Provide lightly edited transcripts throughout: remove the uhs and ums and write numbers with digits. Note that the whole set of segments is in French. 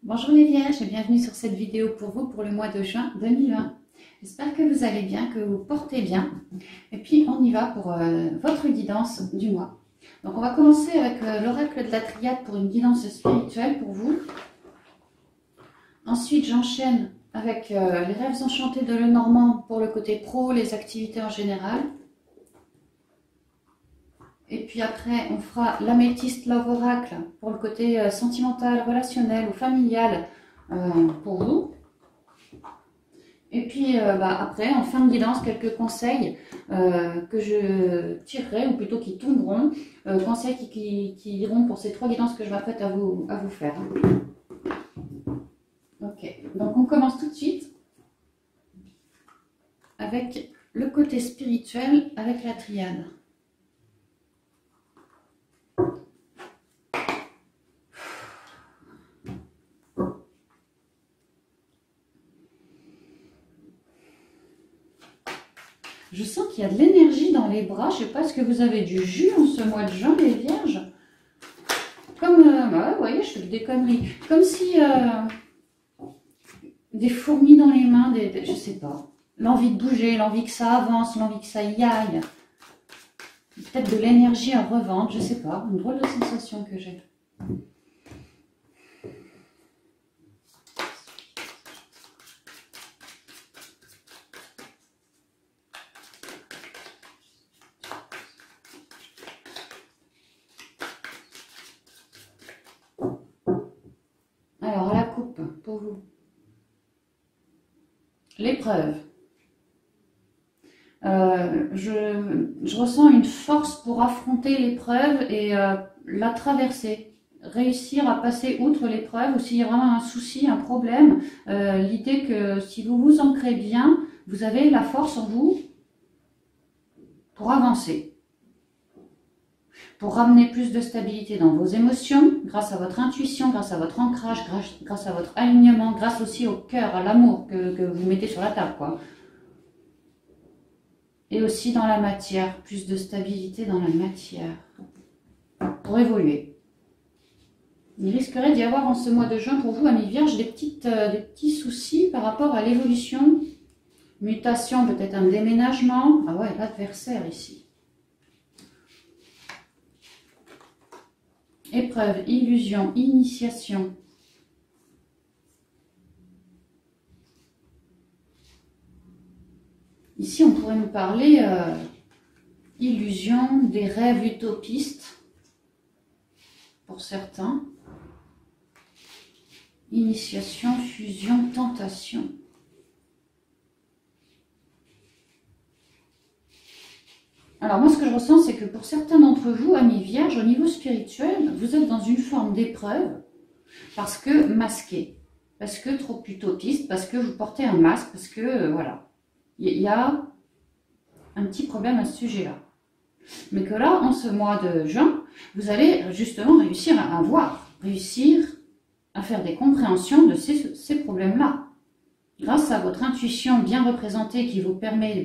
Bonjour les Vierges et bienvenue sur cette vidéo pour vous pour le mois de juin 2020. J'espère que vous allez bien, que vous portez bien. Et puis on y va pour votre guidance du mois. Donc on va commencer avec l'oracle de la triade pour une guidance spirituelle pour vous. Ensuite j'enchaîne avec les rêves enchantés de Lenormand pour le côté pro, les activités en général. Et puis après, on fera l'améthyste Love Oracle pour le côté sentimental, relationnel ou familial pour vous. Et puis après, en fin de guidance, quelques conseils que je tirerai, ou plutôt qui tomberont, conseils qui iront pour ces trois guidances que je m'apprête à vous faire. Ok, donc on commence tout de suite avec le côté spirituel, avec la triade. Je sens qu'il y a de l'énergie dans les bras. Je ne sais pas, est-ce que vous avez du jus en ce mois de juin, les vierges? Comme, vous voyez, je fais des conneries. Comme si des fourmis dans les mains, je ne sais pas. L'envie de bouger, l'envie que ça avance, l'envie que ça y aille. Peut-être de l'énergie à revendre, je ne sais pas. Une drôle de sensation que j'ai. Alors, à la coupe, pour vous. L'épreuve. Je ressens une force pour affronter l'épreuve et la traverser. Réussir à passer outre l'épreuve, ou s'il y a vraiment un souci, un problème. L'idée que si vous vous ancrez bien, vous avez la force en vous pour avancer. Pour ramener plus de stabilité dans vos émotions, grâce à votre intuition, grâce à votre ancrage, grâce à votre alignement, grâce aussi au cœur, à l'amour que vous mettez sur la table, quoi. Et aussi dans la matière, plus de stabilité dans la matière, pour évoluer. Il risquerait d'y avoir en ce mois de juin pour vous, amis vierges, des petits soucis par rapport à l'évolution, mutation, peut-être un déménagement. Ah ouais, l'adversaire ici. Épreuve, illusion, initiation. Ici, on pourrait nous parler illusion, des rêves utopistes, pour certains. Initiation, fusion, tentation. Alors moi, ce que je ressens, c'est que pour certains d'entre vous, amis vierges, au niveau spirituel, vous êtes dans une forme d'épreuve parce que masqué, parce que trop utopiste, parce que vous portez un masque, parce que, voilà, il y a un petit problème à ce sujet-là. Mais que là, en ce mois de juin, vous allez justement réussir à voir, réussir à faire des compréhensions de ces problèmes-là. Grâce à votre intuition bien représentée qui vous permet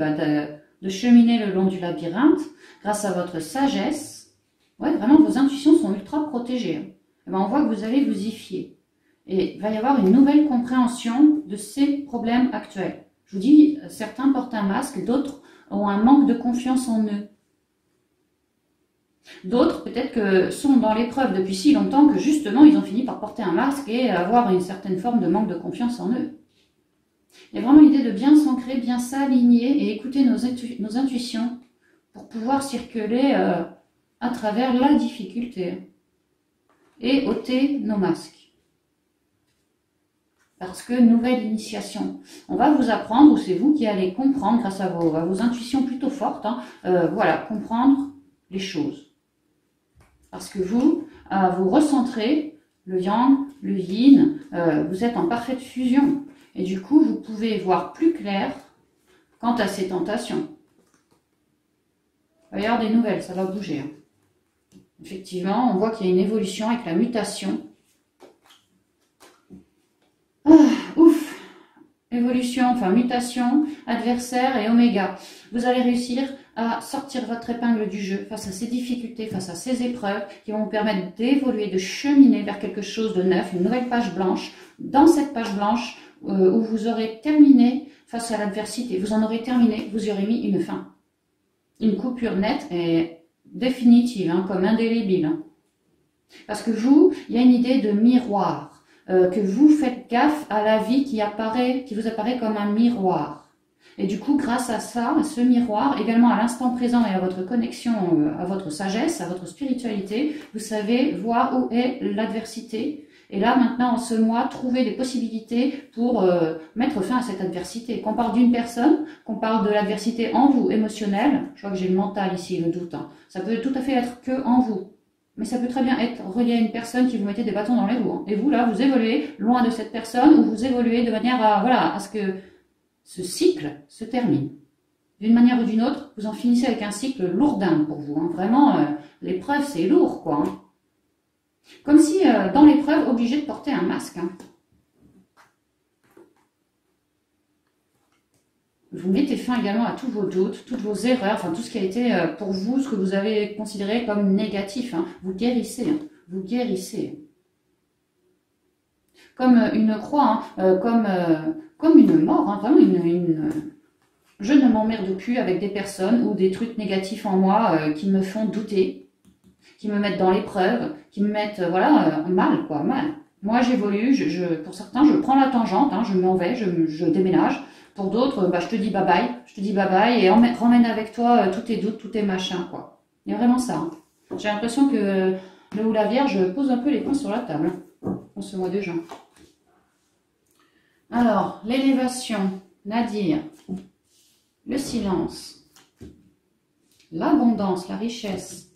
de cheminer le long du labyrinthe, grâce à votre sagesse, ouais, vraiment vos intuitions sont ultra protégées. Et on voit que vous allez vous y fier. Et il va y avoir une nouvelle compréhension de ces problèmes actuels. Je vous dis, certains portent un masque, d'autres ont un manque de confiance en eux. D'autres, peut-être que sont dans l'épreuve depuis si longtemps que justement, ils ont fini par porter un masque et avoir une certaine forme de manque de confiance en eux. Il y a vraiment l'idée de bien s'ancrer, bien s'aligner et écouter nos intuitions pour pouvoir circuler à travers la difficulté et ôter nos masques. Parce que nouvelle initiation, on va vous apprendre, ou c'est vous qui allez comprendre grâce à vos intuitions plutôt fortes, voilà, comprendre les choses. Parce que vous recentrez le yang, le yin, vous êtes en parfaite fusion. Et du coup, vous pouvez voir plus clair quant à ces tentations. Il va y avoir des nouvelles, ça va bouger. Effectivement, on voit qu'il y a une évolution avec la mutation. Ah, ouf. évolution, enfin mutation, adversaire et oméga. Vous allez réussir à sortir votre épingle du jeu face à ces difficultés, face à ces épreuves qui vont vous permettre d'évoluer, de cheminer vers quelque chose de neuf, une nouvelle page blanche. Dans cette page blanche où vous aurez terminé face à l'adversité, vous en aurez terminé, vous y aurez mis une fin. Une coupure nette et définitive, hein, comme indélébile. Hein. Parce que vous, il y a une idée de miroir, que vous faites gaffe à la vie qui vous apparaît comme un miroir. Et du coup, grâce à ça, à ce miroir, également à l'instant présent et à votre connexion, à votre sagesse, à votre spiritualité, vous savez voir où est l'adversité. Et là, maintenant, en ce mois, trouver des possibilités pour mettre fin à cette adversité. Qu'on parle d'une personne, qu'on parle de l'adversité en vous, émotionnelle. Je crois que j'ai le mental ici, le doute. Hein. Ça peut tout à fait être que en vous. Mais ça peut très bien être relié à une personne qui vous mettait des bâtons dans les roues. Hein. Et vous, là, vous évoluez loin de cette personne ou vous évoluez de manière à ce que ce cycle se termine. D'une manière ou d'une autre, vous en finissez avec un cycle lourdin pour vous. Hein. Vraiment, l'épreuve, c'est lourd, quoi. Hein. Comme si, dans l'épreuve, obligé de porter un masque. Hein. Vous mettez fin également à tous vos doutes, toutes vos erreurs, enfin tout ce qui a été pour vous, ce que vous avez considéré comme négatif. Hein. Vous guérissez, hein. Vous guérissez. Comme une croix, hein, comme une mort, hein, vraiment je ne m'emmerde plus avec des personnes ou des trucs négatifs en moi qui me font douter, qui me mettent dans l'épreuve, qui me mettent mal, quoi, mal. Moi j'évolue, pour certains je prends la tangente, hein, je m'en vais, je déménage. Pour d'autres, je te dis bye bye, et ramène avec toi tous tes doutes, tous tes machins, quoi. Il y a vraiment ça. Hein. J'ai l'impression que le ou la Vierge pose un peu les points sur la table, hein, en ce mois de juin. Alors, l'élévation, Nadir, le silence, l'abondance, la richesse,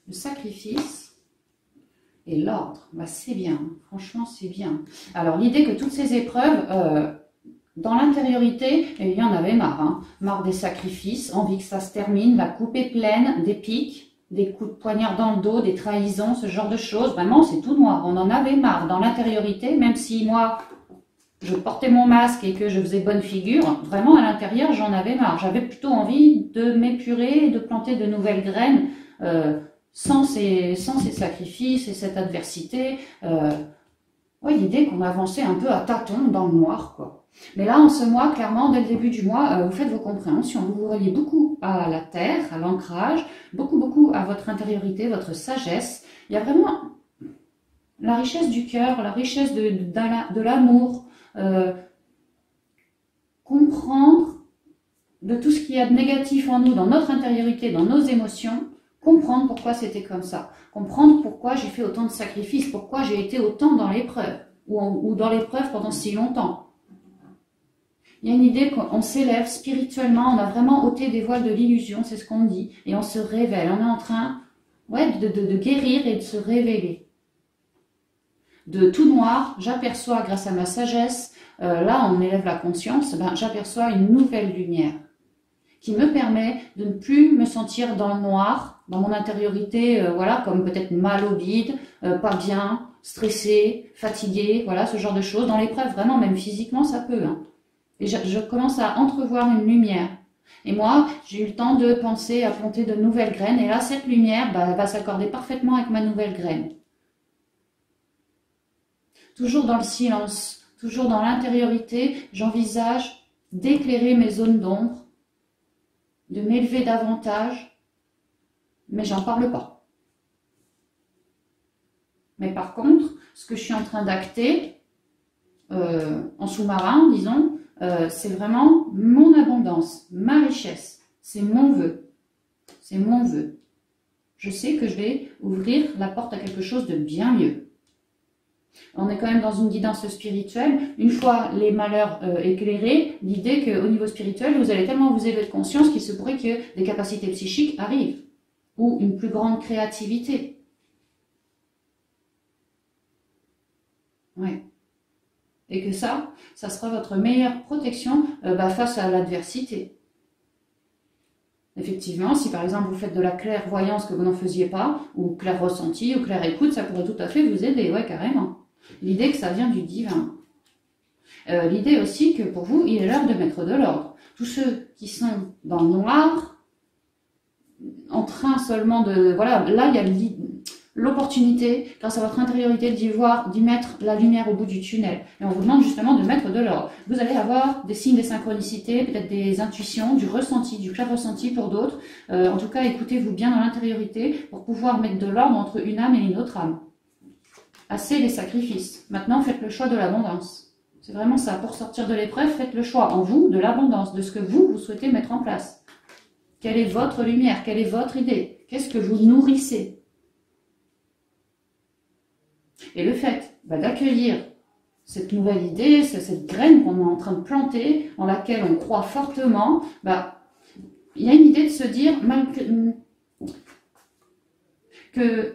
le sacrifice et l'ordre. C'est bien, franchement c'est bien. Alors, l'idée que toutes ces épreuves... dans l'intériorité, il y en avait marre. Hein. Marre des sacrifices, envie que ça se termine, la coupe est pleine, des pics, des coups de poignard dans le dos, des trahisons, ce genre de choses. Vraiment, c'est tout noir. On en avait marre. Dans l'intériorité, même si moi, je portais mon masque et que je faisais bonne figure, vraiment à l'intérieur, j'en avais marre. J'avais plutôt envie de m'épurer et de planter de nouvelles graines sans ces sacrifices et cette adversité. L'idée qu'on avançait un peu à tâtons dans le noir, quoi. Mais là, en ce mois, clairement, dès le début du mois, vous faites vos compréhensions. Vous vous reliez beaucoup à la terre, à l'ancrage, beaucoup à votre intériorité, votre sagesse. Il y a vraiment la richesse du cœur, la richesse de l'amour, comprendre de tout ce qu'il y a de négatif en nous, dans notre intériorité, dans nos émotions, comprendre pourquoi c'était comme ça, comprendre pourquoi j'ai fait autant de sacrifices, pourquoi j'ai été autant dans l'épreuve, ou dans l'épreuve pendant si longtemps. Il y a une idée qu'on s'élève spirituellement, on a vraiment ôté des voiles de l'illusion, c'est ce qu'on dit, et on se révèle, on est en train de guérir et de se révéler. De tout noir, j'aperçois grâce à ma sagesse, là on élève la conscience, j'aperçois une nouvelle lumière qui me permet de ne plus me sentir dans le noir, dans mon intériorité, comme peut-être mal au vide, pas bien, stressé, fatigué, voilà, ce genre de choses. Dans l'épreuve, vraiment, même physiquement, ça peut. Hein. Et je commence à entrevoir une lumière. Et moi, j'ai eu le temps de penser à planter de nouvelles graines. Et là, cette lumière va s'accorder parfaitement avec ma nouvelle graine. Toujours dans le silence, toujours dans l'intériorité, j'envisage d'éclairer mes zones d'ombre, de m'élever davantage, mais j'en parle pas. Mais par contre, ce que je suis en train d'acter, en sous-marin, disons, c'est vraiment mon abondance, ma richesse, c'est mon vœu, c'est mon vœu. Je sais que je vais ouvrir la porte à quelque chose de bien mieux. On est quand même dans une guidance spirituelle. Une fois les malheurs éclairés, l'idée qu'au niveau spirituel, vous allez tellement vous élever de conscience qu'il se pourrait que des capacités psychiques arrivent, ou une plus grande créativité. Ouais. Et que ça sera votre meilleure protection face à l'adversité. Effectivement, si par exemple vous faites de la clairvoyance que vous n'en faisiez pas, ou clair ressenti, ou clair écoute, ça pourrait tout à fait vous aider, ouais, carrément. L'idée que ça vient du divin. L'idée aussi que pour vous, il est l'heure de mettre de l'ordre. Tous ceux qui sont dans le noir, en train seulement de... Voilà, là, il y a l'opportunité, grâce à votre intériorité, d'y mettre la lumière au bout du tunnel. Et on vous demande justement de mettre de l'ordre. Vous allez avoir des signes, des synchronicités, peut-être des intuitions, du ressenti, du clair ressenti pour d'autres. En tout cas, écoutez-vous bien dans l'intériorité pour pouvoir mettre de l'ordre entre une âme et une autre âme. Assez les sacrifices. Maintenant, faites le choix de l'abondance. C'est vraiment ça. Pour sortir de l'épreuve, faites le choix en vous de l'abondance, de ce que vous souhaitez mettre en place. Quelle est votre lumière? Quelle est votre idée? Qu'est-ce que vous nourrissez? Et le fait d'accueillir cette nouvelle idée, cette graine qu'on est en train de planter, en laquelle on croit fortement, il y a une idée de se dire que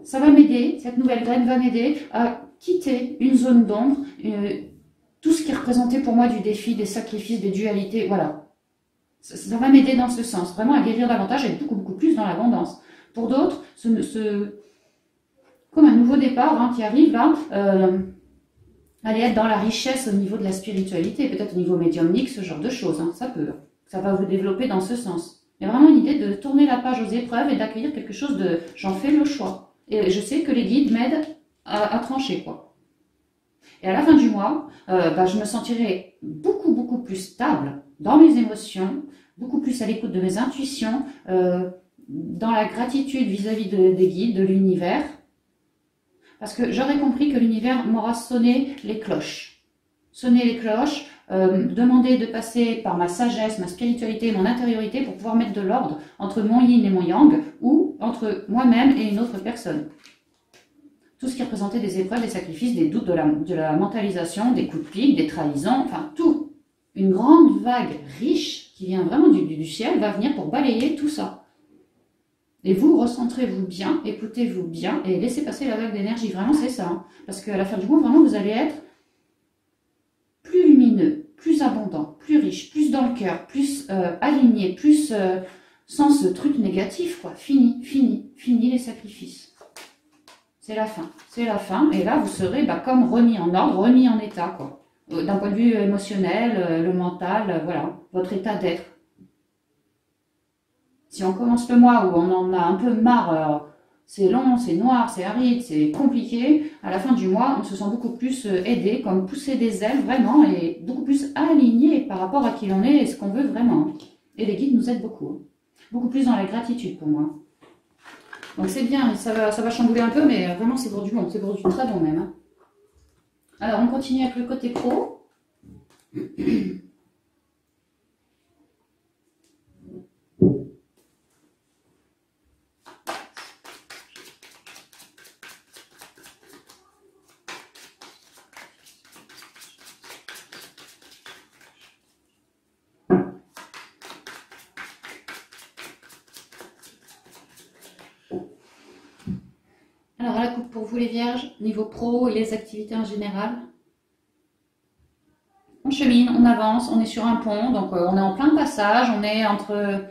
ça va m'aider, cette nouvelle graine va m'aider à quitter une zone d'ombre, tout ce qui représentait pour moi du défi, des sacrifices, des dualités, voilà. Ça va m'aider dans ce sens, vraiment à guérir davantage et être beaucoup plus dans l'abondance. Pour d'autres, comme un nouveau départ qui arrive là, aller être dans la richesse au niveau de la spiritualité, peut-être au niveau médiumnique, ce genre de choses, ça va vous développer dans ce sens. Il y a vraiment une idée de tourner la page aux épreuves et d'accueillir quelque chose de « j'en fais le choix ». Et je sais que les guides m'aident à trancher, quoi. Et à la fin du mois, je me sentirai beaucoup plus stable dans mes émotions, beaucoup plus à l'écoute de mes intuitions, dans la gratitude vis-à-vis des guides, de l'univers, parce que j'aurais compris que l'univers m'aura sonné les cloches. Sonné les cloches, demander de passer par ma sagesse, ma spiritualité, mon intériorité pour pouvoir mettre de l'ordre entre mon yin et mon yang, ou entre moi-même et une autre personne. Tout ce qui représentait des épreuves, des sacrifices, des doutes, de la mentalisation, des coups de pique, des trahisons, enfin tout. Une grande vague riche qui vient vraiment du ciel va venir pour balayer tout ça. Et vous, recentrez-vous bien, écoutez-vous bien et laissez passer la vague d'énergie. Vraiment, c'est ça. Parce qu'à la fin du mois, vraiment, vous allez être plus lumineux, plus abondant, plus riche, plus dans le cœur, plus aligné, plus sans ce truc négatif, quoi. Fini les sacrifices. C'est la fin. C'est la fin. Et là, vous serez comme remis en ordre, remis en état, quoi. D'un point de vue émotionnel, le mental, voilà, votre état d'être. Si on commence le mois où on en a un peu marre, c'est long, c'est noir, c'est aride, c'est compliqué, à la fin du mois, on se sent beaucoup plus aidé, comme pousser des ailes vraiment, et beaucoup plus aligné par rapport à qui l'on est et ce qu'on veut vraiment. Et les guides nous aident beaucoup. Beaucoup plus dans la gratitude pour moi. Donc c'est bien, ça va chambouler un peu, mais vraiment c'est pour du bon, c'est pour du très bon même. Alors on continue avec le côté pro. Alors à la coupe pour vous les vierges, niveau pro et les activités en général. On chemine, on avance, on est sur un pont, donc on est en plein passage, on est entre...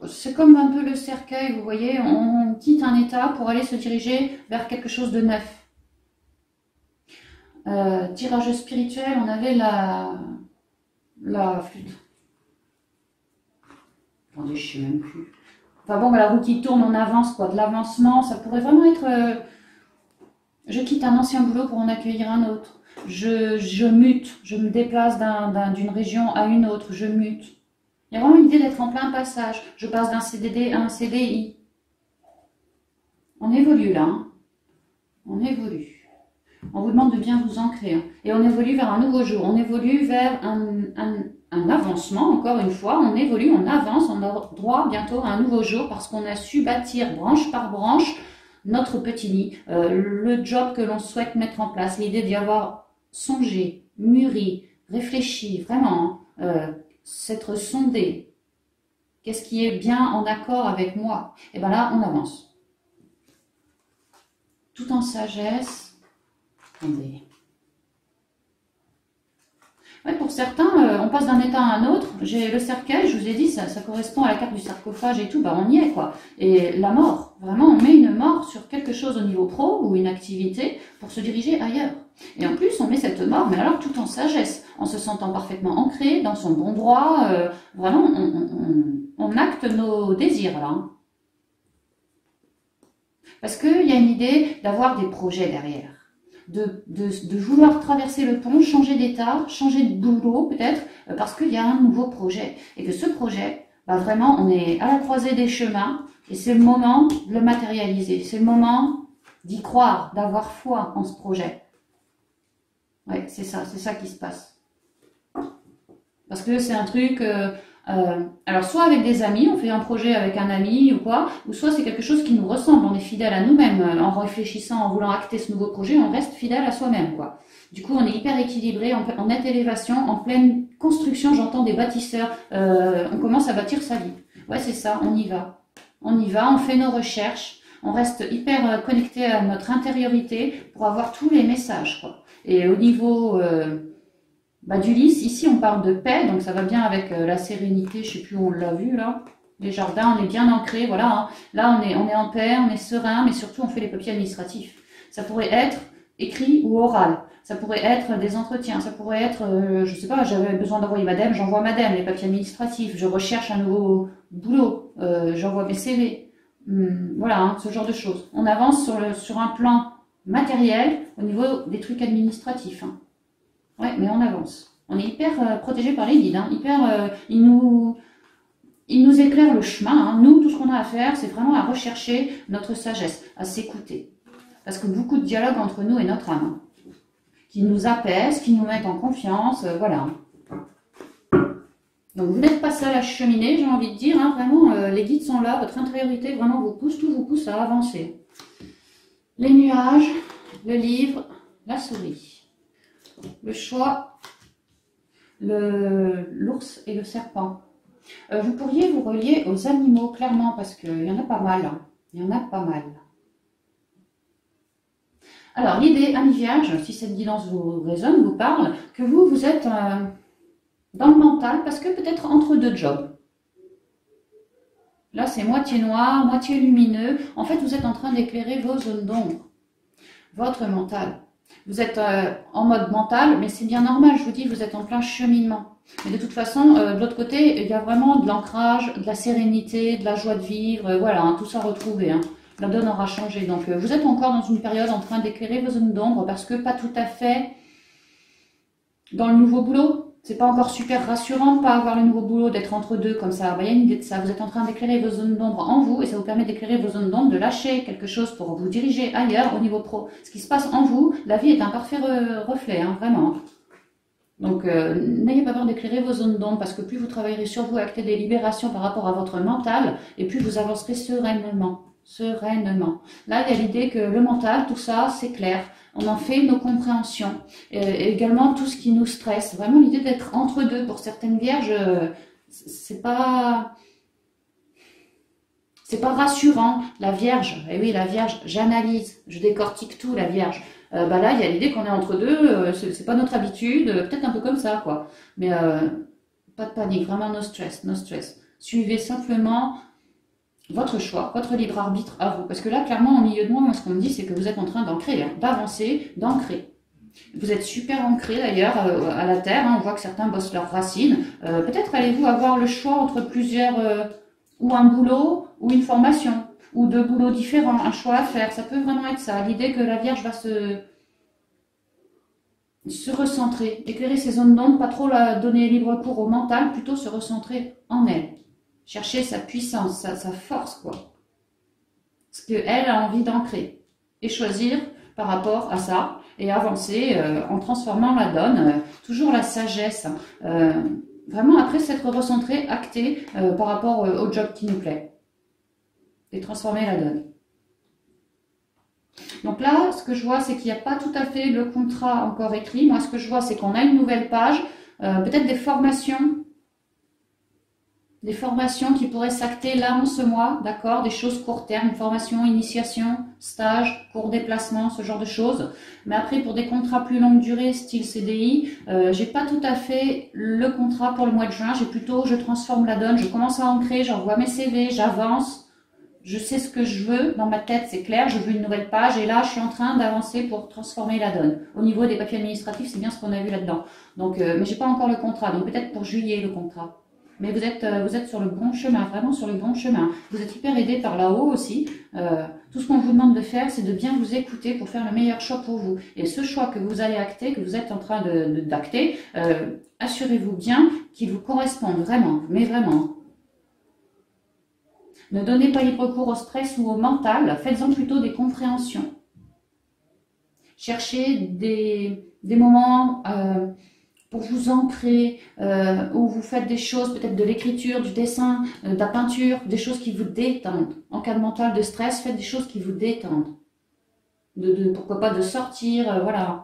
C'est comme un peu le cercueil, vous voyez, on quitte un état pour aller se diriger vers quelque chose de neuf. Tirage spirituel, on avait la flûte. Attendez, je sais même plus. Enfin bon, la roue qui tourne, on avance, quoi, de l'avancement, ça pourrait vraiment être... je quitte un ancien boulot pour en accueillir un autre. Je mute, je me déplace d'une région à une autre, je mute. Il y a vraiment l'idée d'être en plein passage. Je passe d'un CDD à un CDI. On évolue là, hein. On évolue. On vous demande de bien vous ancrer. Hein. Et on évolue vers un nouveau jour. On évolue vers un avancement, encore une fois. On évolue, on avance, on a droit bientôt à un nouveau jour parce qu'on a su bâtir branche par branche notre petit nid, le job que l'on souhaite mettre en place, l'idée d'y avoir songé, mûri, réfléchi, vraiment, s'être sondé. Qu'est-ce qui est bien en accord avec moi? Et bien là, on avance. Tout en sagesse. Attendez. Ouais, pour certains, on passe d'un état à un autre. J'ai le cercueil, je vous ai dit, ça correspond à la carte du sarcophage et tout, bah on y est quoi. Et la mort, vraiment, on met une mort sur quelque chose au niveau pro ou une activité pour se diriger ailleurs. Et en plus, on met cette mort, mais alors tout en sagesse, en se sentant parfaitement ancré dans son bon droit. Vraiment, on acte nos désirs là. Hein. Parce qu'il y a une idée d'avoir des projets derrière. De vouloir traverser le pont, changer d'état, changer de boulot peut-être, parce qu'il y a un nouveau projet. Et que ce projet, bah vraiment, on est à la croisée des chemins, et c'est le moment de le matérialiser. C'est le moment d'y croire, d'avoir foi en ce projet. Ouais, c'est ça qui se passe. Parce que c'est un truc... alors soit avec des amis, on fait un projet avec un ami ou quoi, ou soit c'est quelque chose qui nous ressemble, on est fidèle à nous-mêmes, en réfléchissant, en voulant acter ce nouveau projet, on reste fidèle à soi-même, quoi. Du coup, on est hyper équilibré, en nette élévation, en pleine construction, j'entends des bâtisseurs, on commence à bâtir sa vie. Ouais, c'est ça, on y va. On y va, on fait nos recherches, on reste hyper connecté à notre intériorité pour avoir tous les messages, quoi. Et au niveau... d'Ulysse, ici on parle de paix, donc ça va bien avec la sérénité, je sais plus où on l'a vu là. Les jardins, on est bien ancré, voilà. Hein. Là on est en paix, on est serein, mais surtout on fait les papiers administratifs. Ça pourrait être écrit ou oral, ça pourrait être des entretiens, ça pourrait être, je sais pas, j'avais besoin d'envoyer madame, j'envoie madame, les papiers administratifs, je recherche un nouveau boulot, j'envoie mes CV. Voilà, hein, ce genre de choses. On avance sur un plan matériel au niveau des trucs administratifs. Hein. Ouais, mais on avance. On est hyper protégé par les guides. Hein, ils nous éclairent le chemin. Hein. Nous, tout ce qu'on a à faire, c'est vraiment à rechercher notre sagesse, à s'écouter. Parce que beaucoup de dialogue entre nous et notre âme. Hein, qui nous apaisent, qui nous mettent en confiance. Voilà. Donc, vous n'êtes pas seul à cheminer, j'ai envie de dire. Hein, vraiment, les guides sont là. Votre intériorité, vraiment, tout vous pousse à avancer. Les nuages, le livre, la souris. Le choix, l'ours et le serpent. Vous pourriez vous relier aux animaux, clairement, parce qu'il y en a pas mal. Hein. Il y en a pas mal. Alors, l'idée, Amis Vierges, si cette guidance vous résonne, vous parle, que vous êtes dans le mental, parce que peut-être entre deux jobs. Là, c'est moitié noir, moitié lumineux. En fait, vous êtes en train d'éclairer vos zones d'ombre. Votre mental. Vous êtes en mode mental, mais c'est bien normal, je vous dis, vous êtes en plein cheminement. Mais de toute façon, de l'autre côté, il y a vraiment de l'ancrage, de la sérénité, de la joie de vivre, voilà, hein, tout ça retrouvé. Hein. La donne aura changé. Donc, vous êtes encore dans une période en train d'éclairer vos zones d'ombre parce que pas tout à fait dans le nouveau boulot. C'est pas encore super rassurant de pas avoir le nouveau boulot, d'être entre deux comme ça. Il y a une idée de ça. Vous êtes en train d'éclairer vos zones d'ombre en vous et ça vous permet d'éclairer vos zones d'ombre, de lâcher quelque chose pour vous diriger ailleurs au niveau pro. Ce qui se passe en vous, la vie est un parfait reflet, hein, vraiment. Donc, n'ayez pas peur d'éclairer vos zones d'ombre parce que plus vous travaillerez sur vous, acter des libérations par rapport à votre mental et plus vous avancerez sereinement. Sereinement. Là, il y a l'idée que le mental, tout ça, c'est clair. On en fait nos compréhensions. Et également, tout ce qui nous stresse. Vraiment, l'idée d'être entre deux. Pour certaines vierges, c'est pas rassurant. La vierge, et oui, la vierge, j'analyse, je décortique tout, la vierge. Là, il y a l'idée qu'on est entre deux. C'est pas notre habitude. Peut-être un peu comme ça, quoi. Mais pas de panique. Vraiment, no stress, no stress. Suivez simplement votre choix, votre libre arbitre à vous. Parce que là, clairement, au milieu de moi, ce qu'on me dit, c'est que vous êtes en train d'ancrer, hein, d'avancer, d'ancrer. Vous êtes super ancré d'ailleurs à la terre. Hein, on voit que certains bossent leurs racines. Peut-être allez-vous avoir le choix entre plusieurs, ou un boulot, ou une formation, ou deux boulots différents, un choix à faire. Ça peut vraiment être ça. L'idée que la Vierge va se recentrer, éclairer ses zones d'ombre, pas trop donner libre cours au mental, plutôt se recentrer en elle. Chercher sa puissance, sa force, quoi. Ce qu'elle a envie d'ancrer. Et choisir par rapport à ça. Et avancer en transformant la donne. Toujours la sagesse. Vraiment, après s'être recentré, acté par rapport au job qui nous plaît. Et transformer la donne. Donc là, ce que je vois, c'est qu'il n'y a pas tout à fait le contrat encore écrit. Moi, ce que je vois, c'est qu'on a une nouvelle page. Peut-être des formations Des formations qui pourraient s'acter là en ce mois, d'accord? Des choses court terme, formation, initiation, stage, cours déplacement, ce genre de choses. Mais après, pour des contrats plus longue durée, style CDI, j'ai pas tout à fait le contrat pour le mois de juin. J'ai plutôt, je transforme la donne, je commence à ancrer, j'envoie mes CV, j'avance. Je sais ce que je veux, dans ma tête c'est clair, je veux une nouvelle page et là je suis en train d'avancer pour transformer la donne. Au niveau des papiers administratifs, c'est bien ce qu'on a vu là-dedans. Donc, mais j'ai pas encore le contrat, donc peut-être pour juillet le contrat. Mais vous êtes sur le bon chemin, vraiment sur le bon chemin. Vous êtes hyper aidé par là-haut aussi. Tout ce qu'on vous demande de faire, c'est de bien vous écouter pour faire le meilleur choix pour vous. Et ce choix que vous allez acter, que vous êtes en train d'acter, assurez-vous bien qu'il vous corresponde vraiment, mais vraiment. Ne donnez pas libre cours au stress ou au mental, faites-en plutôt des compréhensions. Cherchez des moments pour vous ancrer, où vous faites des choses, peut-être de l'écriture, du dessin, de la peinture, des choses qui vous détendent. En cas de mental, de stress, faites des choses qui vous détendent. Pourquoi pas de sortir, voilà.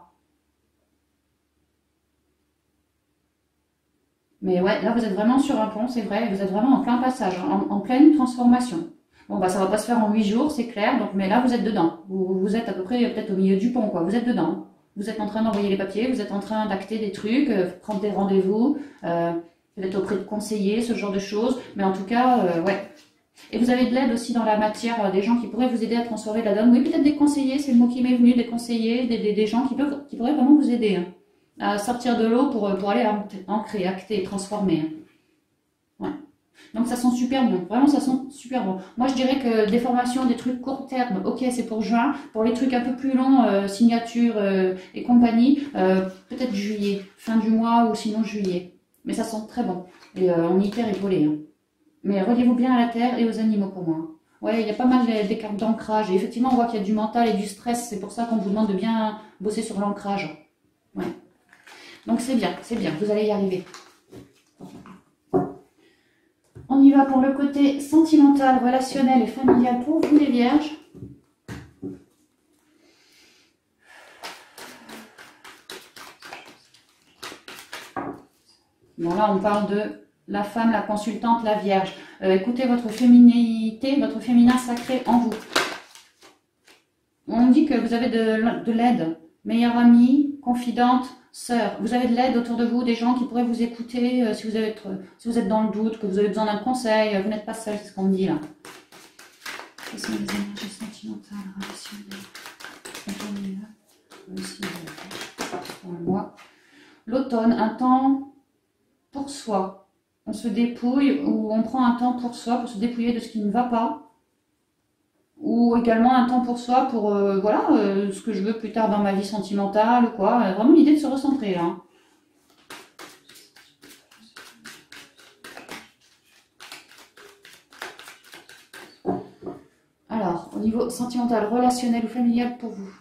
Mais ouais, là vous êtes vraiment sur un pont, c'est vrai, vous êtes vraiment en plein passage, en pleine transformation. Bon bah ça va pas se faire en 8 jours, c'est clair, donc mais là vous êtes dedans. Vous êtes à peu près peut-être au milieu du pont, quoi. Vous êtes dedans. Vous êtes en train d'envoyer les papiers, vous êtes en train d'acter des trucs, prendre des rendez-vous, peut-être auprès de conseillers, ce genre de choses. Mais en tout cas, ouais. Et vous avez de l'aide aussi dans la matière, des gens qui pourraient vous aider à transformer la donne. Oui, peut-être des conseillers, c'est le mot qui m'est venu, des conseillers, des gens qui pourraient vraiment vous aider, hein, à sortir de l'eau pour aller ancrer, acter, transformer. Hein. Ouais. Donc ça sent super bon, vraiment ça sent super bon. Moi je dirais que des formations, des trucs court terme, ok c'est pour juin. Pour les trucs un peu plus longs, signature et compagnie, peut-être juillet, fin du mois ou sinon juillet. Mais ça sent très bon. Et on est hyper épaulé. Hein. Mais reliez-vous bien à la terre et aux animaux pour moi. Ouais, il y a pas mal des cartes d'ancrage. Et effectivement, on voit qu'il y a du mental et du stress. C'est pour ça qu'on vous demande de bien bosser sur l'ancrage. Ouais. Donc c'est bien, vous allez y arriver. On y va pour le côté sentimental, relationnel et familial pour vous les vierges. Bon là on parle de la femme, la consultante, la vierge. Écoutez votre féminité, votre féminin sacré en vous. On dit que vous avez de l'aide, meilleure amie, confidente, sœur. Vous avez de l'aide autour de vous, des gens qui pourraient vous écouter si vous êtes dans le doute, que vous avez besoin d'un conseil. Vous n'êtes pas seul, c'est ce qu'on me dit là. Quelles sont les énergies sentimentales, relationnelles, pour le mois. L'automne, un temps pour soi. On se dépouille ou on prend un temps pour soi, pour se dépouiller de ce qui ne va pas. Ou également un temps pour soi, pour voilà, ce que je veux plus tard dans ma vie sentimentale ou quoi. Vraiment l'idée de se recentrer là. Alors, au niveau sentimental, relationnel ou familial pour vous.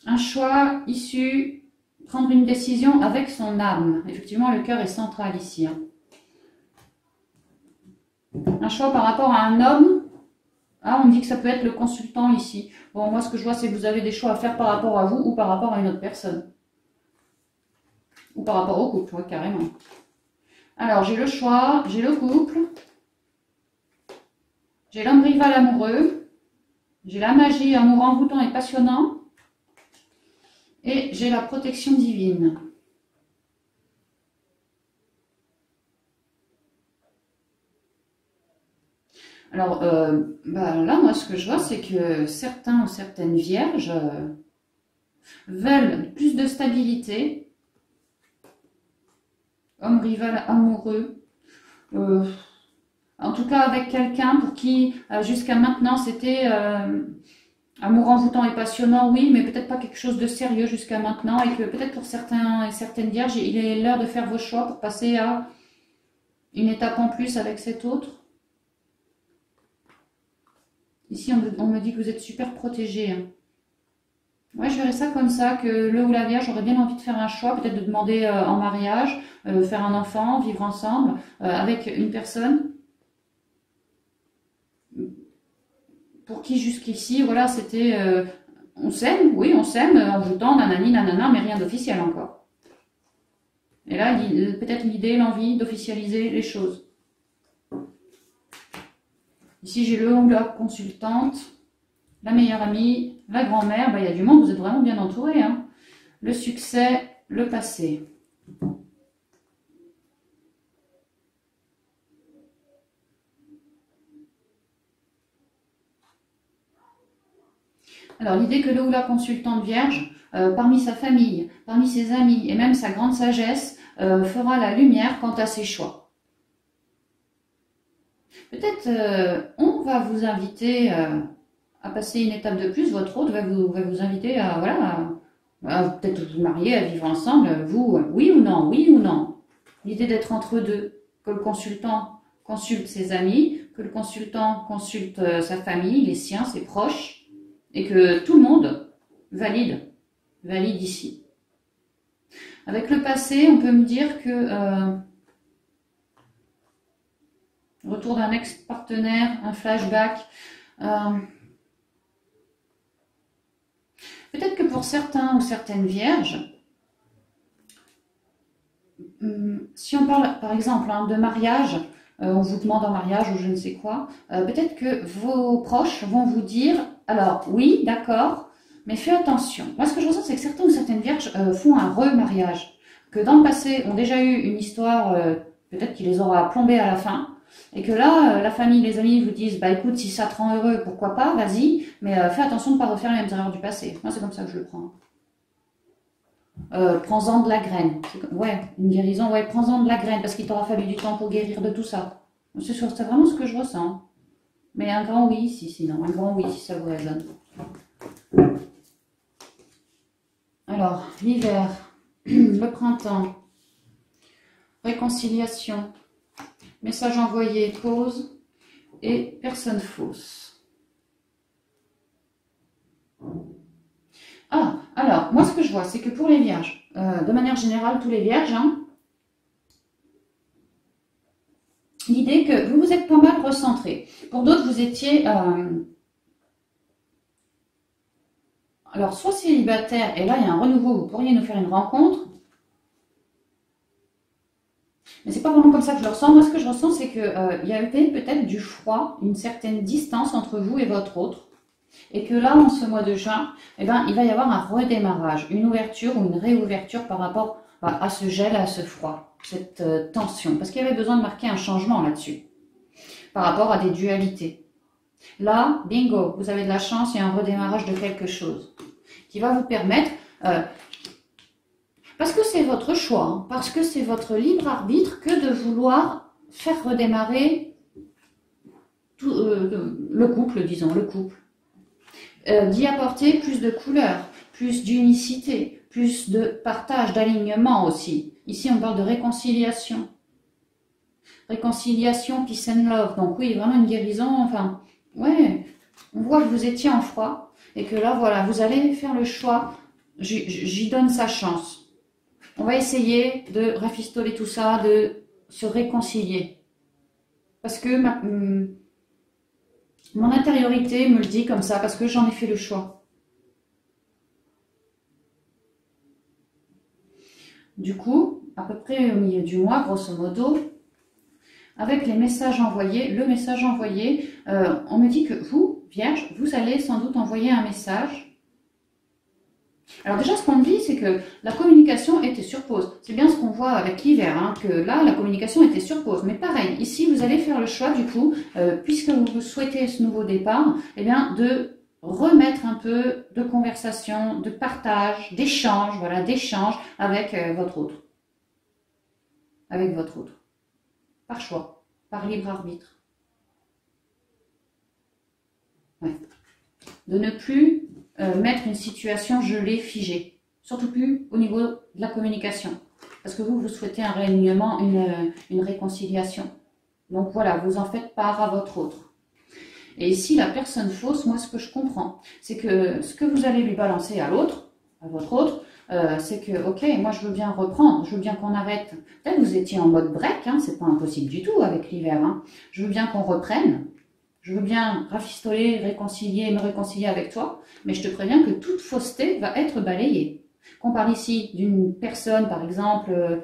Un choix issu, prendre une décision avec son âme. Effectivement, le cœur est central ici. Hein. Un choix par rapport à un homme. Ah, on me dit que ça peut être le consultant ici. Bon, moi, ce que je vois, c'est que vous avez des choix à faire par rapport à vous ou par rapport à une autre personne. Ou par rapport au couple, ouais, carrément. Alors, j'ai le choix, j'ai le couple, j'ai l'homme rival amoureux, j'ai la magie, amour envoûtant et passionnant, et j'ai la protection divine. Alors, là, moi, ce que je vois, c'est que certains ou certaines vierges veulent plus de stabilité, homme rival amoureux, en tout cas avec quelqu'un pour qui, jusqu'à maintenant, c'était amour envoûtant et passionnant, oui, mais peut-être pas quelque chose de sérieux jusqu'à maintenant, et que peut-être pour certains et certaines vierges, il est l'heure de faire vos choix pour passer à une étape en plus avec cet autre. Ici, on me dit que vous êtes super protégé. Hein. Ouais, je verrais ça comme ça, que le ou la vierge aurait bien envie de faire un choix, peut-être de demander en mariage, faire un enfant, vivre ensemble, avec une personne pour qui jusqu'ici, voilà, c'était on s'aime, oui, on s'aime, en jouant, nanani, nanana, mais rien d'officiel encore. Et là, peut-être l'idée, l'envie d'officialiser les choses. Ici, j'ai le ou la consultante, la meilleure amie, la grand-mère. Il y a du monde, vous êtes vraiment bien entouré. Hein. Le succès, le passé. Alors, l'idée que le ou la consultante vierge, parmi sa famille, parmi ses amis et même sa grande sagesse, fera la lumière quant à ses choix. Peut-être on va vous inviter à passer une étape de plus, votre hôte va vous inviter à, voilà, à peut-être vous marier, à vivre ensemble, vous, oui ou non, oui ou non. L'idée d'être entre deux, que le consultant consulte ses amis, que le consultant consulte sa famille, les siens, ses proches, et que tout le monde valide ici. Avec le passé, on peut me dire que retour d'un ex-partenaire, un flashback, peut-être que pour certains ou certaines vierges, si on parle par exemple de mariage, on vous demande en mariage ou je ne sais quoi, peut-être que vos proches vont vous dire, alors oui, d'accord, mais fais attention. Moi, ce que je ressens, c'est que certains ou certaines vierges font un remariage, que dans le passé ont déjà eu une histoire, peut-être qui les aura plombés à la fin, et que là, la famille, les amis vous disent, bah écoute, si ça te rend heureux, pourquoi pas, vas-y, mais fais attention de ne pas refaire les mêmes erreurs du passé. Moi, c'est comme ça que je le prends. Prends-en de la graine. Ouais, une guérison, ouais, prends-en de la graine, parce qu'il t'aura fallu du temps pour guérir de tout ça. C'est vraiment ce que je ressens. Mais un grand oui, sinon, un grand oui, si ça vous résonne. Alors, l'hiver, le printemps, réconciliation, message envoyé, pause et personne fausse. Ah, alors, moi ce que je vois, c'est que pour les vierges, de manière générale, tous les vierges, hein, l'idée que vous vous êtes pas mal recentrés. Pour d'autres, vous étiez... alors, soit célibataire, et là, il y a un renouveau, vous pourriez nous faire une rencontre. Mais c'est pas vraiment comme ça que je le ressens. Moi, ce que je ressens, c'est qu'il y a eu peut-être du froid, une certaine distance entre vous et votre autre. Et que là, en ce mois de juin, eh ben, il va y avoir un redémarrage, une ouverture ou une réouverture par rapport à ce gel, à ce froid, cette tension. Parce qu'il y avait besoin de marquer un changement là-dessus, par rapport à des dualités. Là, bingo, vous avez de la chance, il y a un redémarrage de quelque chose qui va vous permettre, parce que c'est votre choix, hein, parce que c'est votre libre arbitre que de vouloir faire redémarrer tout, le couple, disons, le couple. D'y apporter plus de couleurs, plus d'unicité, plus de partage, d'alignement aussi. Ici, on parle de réconciliation. Réconciliation, peace and love. Donc oui, vraiment une guérison, enfin, ouais, on voit que vous étiez en froid et que là, voilà, vous allez faire le choix, j'y donne sa chance. On va essayer de rafistoler tout ça, de se réconcilier. Parce que mon intériorité me le dit comme ça, parce que j'en ai fait le choix. Du coup, à peu près au milieu du mois, grosso modo, avec les messages envoyés, le message envoyé, on me dit que vous, Vierge, vous allez sans doute envoyer un message. Alors déjà, ce qu'on me dit, c'est que la communication était sur pause. C'est bien ce qu'on voit avec l'hiver, hein, que là, la communication était sur pause. Mais pareil, ici, vous allez faire le choix, du coup, puisque vous souhaitez ce nouveau départ, eh bien, de remettre un peu de conversation, de partage, d'échange, voilà, d'échange avec votre autre. Avec votre autre. Par choix, par libre arbitre. Ouais. De ne plus mettre une situation gelée, figée. Surtout plus au niveau de la communication. Parce que vous souhaitez un réalignement, une réconciliation. Donc voilà, vous en faites part à votre autre. Et ici, la personne fausse, moi, ce que je comprends, c'est que ce que vous allez lui balancer à l'autre, à votre autre, c'est que, ok, moi, je veux bien reprendre, je veux bien qu'on arrête. Peut-être que vous étiez en mode break, hein, c'est pas impossible du tout avec l'hiver. Hein. Je veux bien qu'on reprenne. Je veux bien rafistoler, réconcilier, me réconcilier avec toi, mais je te préviens que toute fausseté va être balayée. Qu'on parle ici d'une personne, par exemple,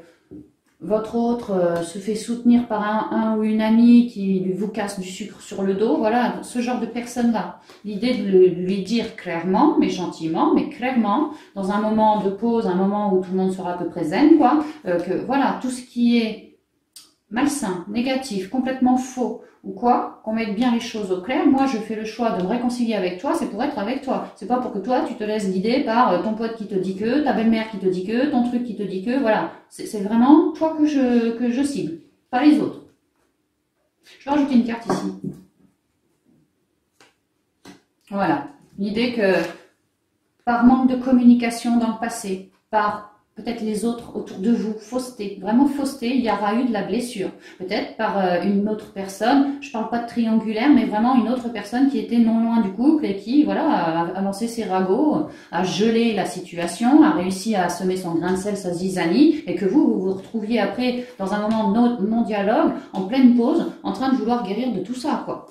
votre autre se fait soutenir par un ou une amie qui vous casse du sucre sur le dos, voilà, ce genre de personne-là. L'idée de lui dire clairement, mais gentiment, mais clairement, dans un moment de pause, un moment où tout le monde sera à peu près zen, quoi, que voilà, tout ce qui est malsain, négatif, complètement faux, ou quoi, qu'on mette bien les choses au clair. Moi, je fais le choix de me réconcilier avec toi, c'est pour être avec toi. C'est pas pour que toi, tu te laisses guider par ton pote qui te dit que, ta belle-mère qui te dit que, ton truc qui te dit que, voilà. C'est vraiment toi que je cible, pas les autres. Je vais rajouter une carte ici. Voilà. L'idée que, par manque de communication dans le passé, par peut-être les autres autour de vous, fausseté, vraiment fausseté, il y aura eu de la blessure. Peut-être par une autre personne, je parle pas de triangulaire, mais vraiment une autre personne qui était non loin du couple et qui, voilà, a lancé ses ragots, a gelé la situation, a réussi à semer son grain de sel, sa zizanie, et que vous vous retrouviez après dans un moment de non-dialogue, en pleine pause, en train de vouloir guérir de tout ça, quoi.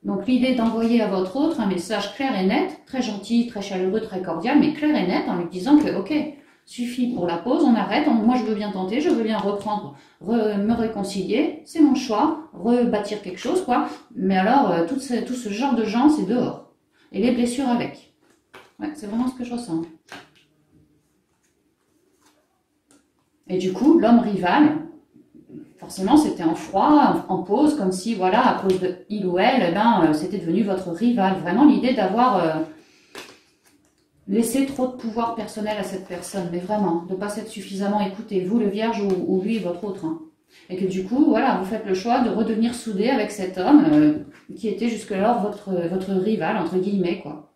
Donc l'idée d'envoyer à votre autre un message clair et net, très gentil, très chaleureux, très cordial, mais clair et net en lui disant que, ok, suffit pour la pause, on arrête, moi je veux bien tenter, je veux bien reprendre, me réconcilier, c'est mon choix, rebâtir quelque chose, quoi. Mais alors, tout ce genre de gens, c'est dehors. Et les blessures avec. Ouais, c'est vraiment ce que je ressens. Et du coup, l'homme rival, forcément, c'était en froid, en pause, comme si, voilà, à cause de il ou elle, eh ben, c'était devenu votre rival. Vraiment l'idée d'avoir laissé trop de pouvoir personnel à cette personne, mais vraiment, de ne pas s'être suffisamment écouté, vous le vierge ou lui, votre autre. Hein. Et que du coup, voilà, vous faites le choix de redevenir soudé avec cet homme qui était jusque-là votre rival, entre guillemets, quoi.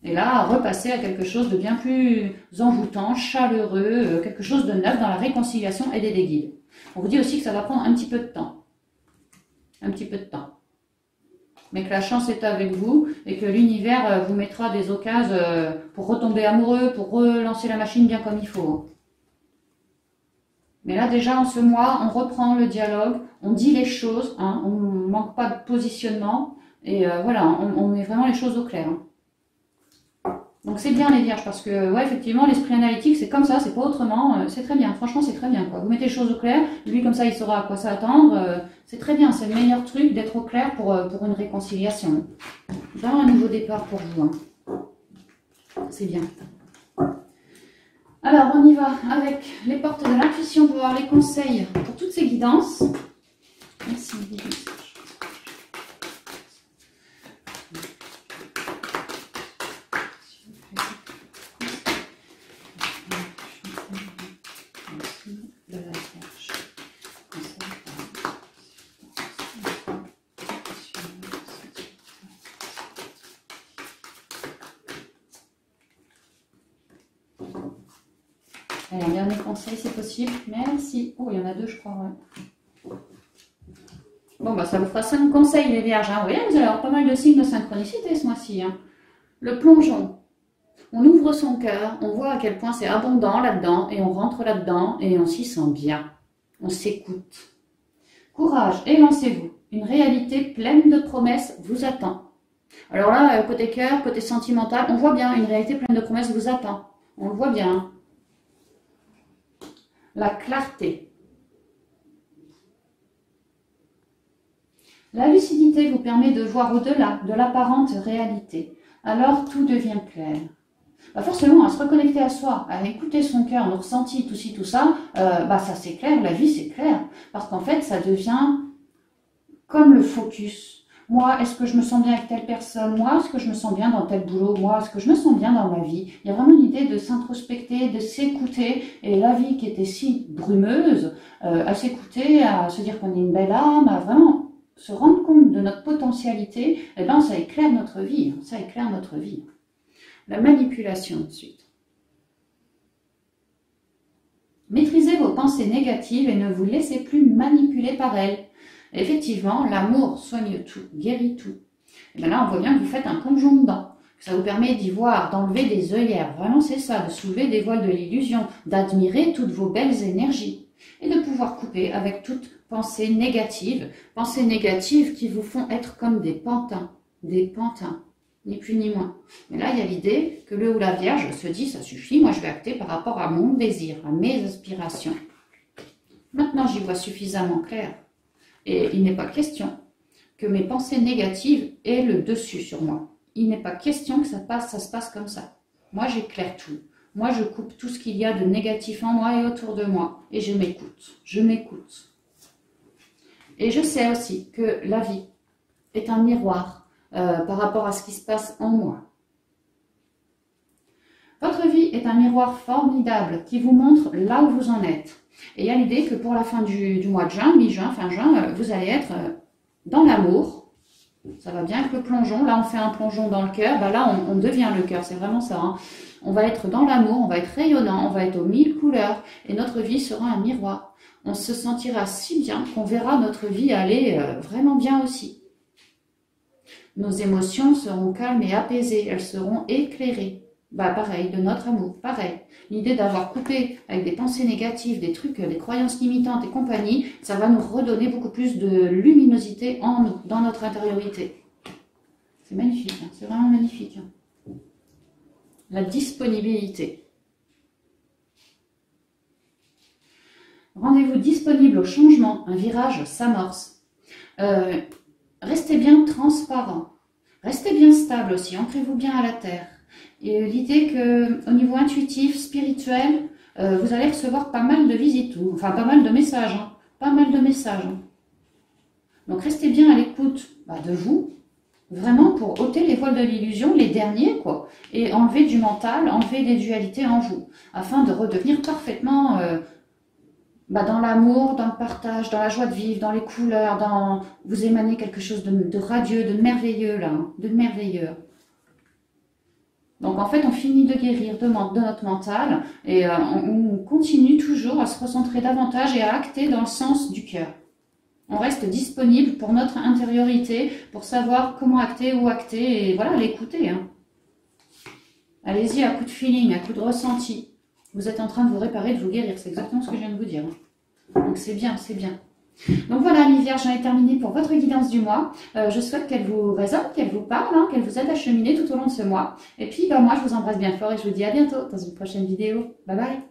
Et là, repasser à quelque chose de bien plus envoûtant, chaleureux, quelque chose de neuf dans la réconciliation et des guides. On vous dit aussi que ça va prendre un petit peu de temps. Un petit peu de temps. Mais que la chance est avec vous et que l'univers vous mettra des occasions pour retomber amoureux, pour relancer la machine bien comme il faut. Mais là déjà en ce mois, on reprend le dialogue, on dit les choses, hein, on ne manque pas de positionnement et voilà, on met vraiment les choses au clair. Hein. Donc c'est bien les vierges parce que ouais effectivement l'esprit analytique c'est comme ça, c'est pas autrement, c'est très bien, franchement c'est très bien quoi. Vous mettez les choses au clair, lui comme ça il saura à quoi s'attendre, c'est très bien, c'est le meilleur truc d'être au clair pour une réconciliation. Vraiment un nouveau départ pour vous, hein. C'est bien. Alors on y va avec les portes de l'intuition pour avoir les conseils pour toutes ces guidances. Merci. Allez, un dernier conseil, c'est possible. Merci. Oh, il y en a deux, je crois. Ouais. Bon, bah, ça vous fera 5 conseils, les vierges. Hein. Vous voyez, vous allez avoir pas mal de signes de synchronicité ce mois-ci. Hein. Le plongeon. On ouvre son cœur, on voit à quel point c'est abondant là-dedans, et on rentre là-dedans, et on s'y sent bien. On s'écoute. Courage, et lancez-vous. Une réalité pleine de promesses vous attend. Alors là, côté cœur, côté sentimental, on voit bien, une réalité pleine de promesses vous attend. On le voit bien. Hein. La clarté. La lucidité vous permet de voir au-delà de l'apparente réalité. Alors tout devient clair. Bah forcément, à se reconnecter à soi, à écouter son cœur, nos ressentis, tout ci, tout ça, ça c'est clair, la vie c'est clair. Parce qu'en fait, ça devient comme le focus. Moi, est-ce que je me sens bien avec telle personne? Moi, est-ce que je me sens bien dans tel boulot? Moi, est-ce que je me sens bien dans ma vie? Il y a vraiment l'idée de s'introspecter, de s'écouter. Et la vie qui était si brumeuse, à s'écouter, à se dire qu'on est une belle âme, à vraiment se rendre compte de notre potentialité, eh ben, ça éclaire notre vie. Ça éclaire notre vie. La manipulation ensuite. Maîtrisez vos pensées négatives et ne vous laissez plus manipuler par elles. Effectivement, l'amour soigne tout, guérit tout. Et bien là, on voit bien que vous faites un plongeon dedans. Ça vous permet d'y voir, d'enlever des œillères. Vraiment, c'est ça, de soulever des voiles de l'illusion, d'admirer toutes vos belles énergies et de pouvoir couper avec toute pensée négative qui vous font être comme des pantins, ni plus ni moins. Mais là, il y a l'idée que le ou la vierge se dit, ça suffit, moi je vais acter par rapport à mon désir, à mes aspirations. Maintenant, j'y vois suffisamment clair. Et il n'est pas question que mes pensées négatives aient le dessus sur moi. Il n'est pas question que ça se passe comme ça. Moi, j'éclaire tout. Moi, je coupe tout ce qu'il y a de négatif en moi et autour de moi. Et je m'écoute. Je m'écoute. Et je sais aussi que la vie est un miroir par rapport à ce qui se passe en moi. Votre vie est un miroir formidable qui vous montre là où vous en êtes. Et il y a l'idée que pour la fin du mois de juin, mi-juin, fin juin, vous allez être dans l'amour. Ça va bien avec le plongeon. Là, on fait un plongeon dans le cœur. Ben là, on devient le cœur. C'est vraiment ça. Hein. On va être dans l'amour, on va être rayonnant, on va être aux 1000 couleurs. Et notre vie sera un miroir. On se sentira si bien qu'on verra notre vie aller vraiment bien aussi. Nos émotions seront calmes et apaisées. Elles seront éclairées. Bah pareil, de notre amour, pareil. L'idée d'avoir coupé avec des pensées négatives, des trucs, des croyances limitantes et compagnie, ça va nous redonner beaucoup plus de luminosité en nous, dans notre intériorité. C'est magnifique, hein, c'est vraiment magnifique. Hein. La disponibilité. Rendez-vous disponible au changement, un virage s'amorce. Restez bien transparent, restez bien stable aussi, ancrez-vous bien à la terre. Et l'idée qu'au niveau intuitif, spirituel, vous allez recevoir pas mal de visites, enfin pas mal de messages, hein, pas mal de messages. Hein. Donc restez bien à l'écoute de vous, vraiment pour ôter les voiles de l'illusion, les derniers, quoi, et enlever du mental, enlever les dualités en vous, afin de redevenir parfaitement dans l'amour, dans le partage, dans la joie de vivre, dans les couleurs, dans vous émanez quelque chose de radieux, de merveilleux là, hein, de merveilleux. Donc en fait, on finit de guérir de notre mental et on continue toujours à se recentrer davantage et à acter dans le sens du cœur. On reste disponible pour notre intériorité, pour savoir comment acter, où acter et voilà, l'écouter. Hein. Allez-y à coup de feeling, à coup de ressenti. Vous êtes en train de vous réparer, de vous guérir. C'est exactement ce que je viens de vous dire. Donc c'est bien, c'est bien. Donc voilà, amis vierges, j'en ai terminé pour votre guidance du mois. Je souhaite qu'elle vous résonne, qu'elle vous parle, hein, qu'elle vous aide à cheminer tout au long de ce mois. Et puis, moi, je vous embrasse bien fort et je vous dis à bientôt dans une prochaine vidéo. Bye bye.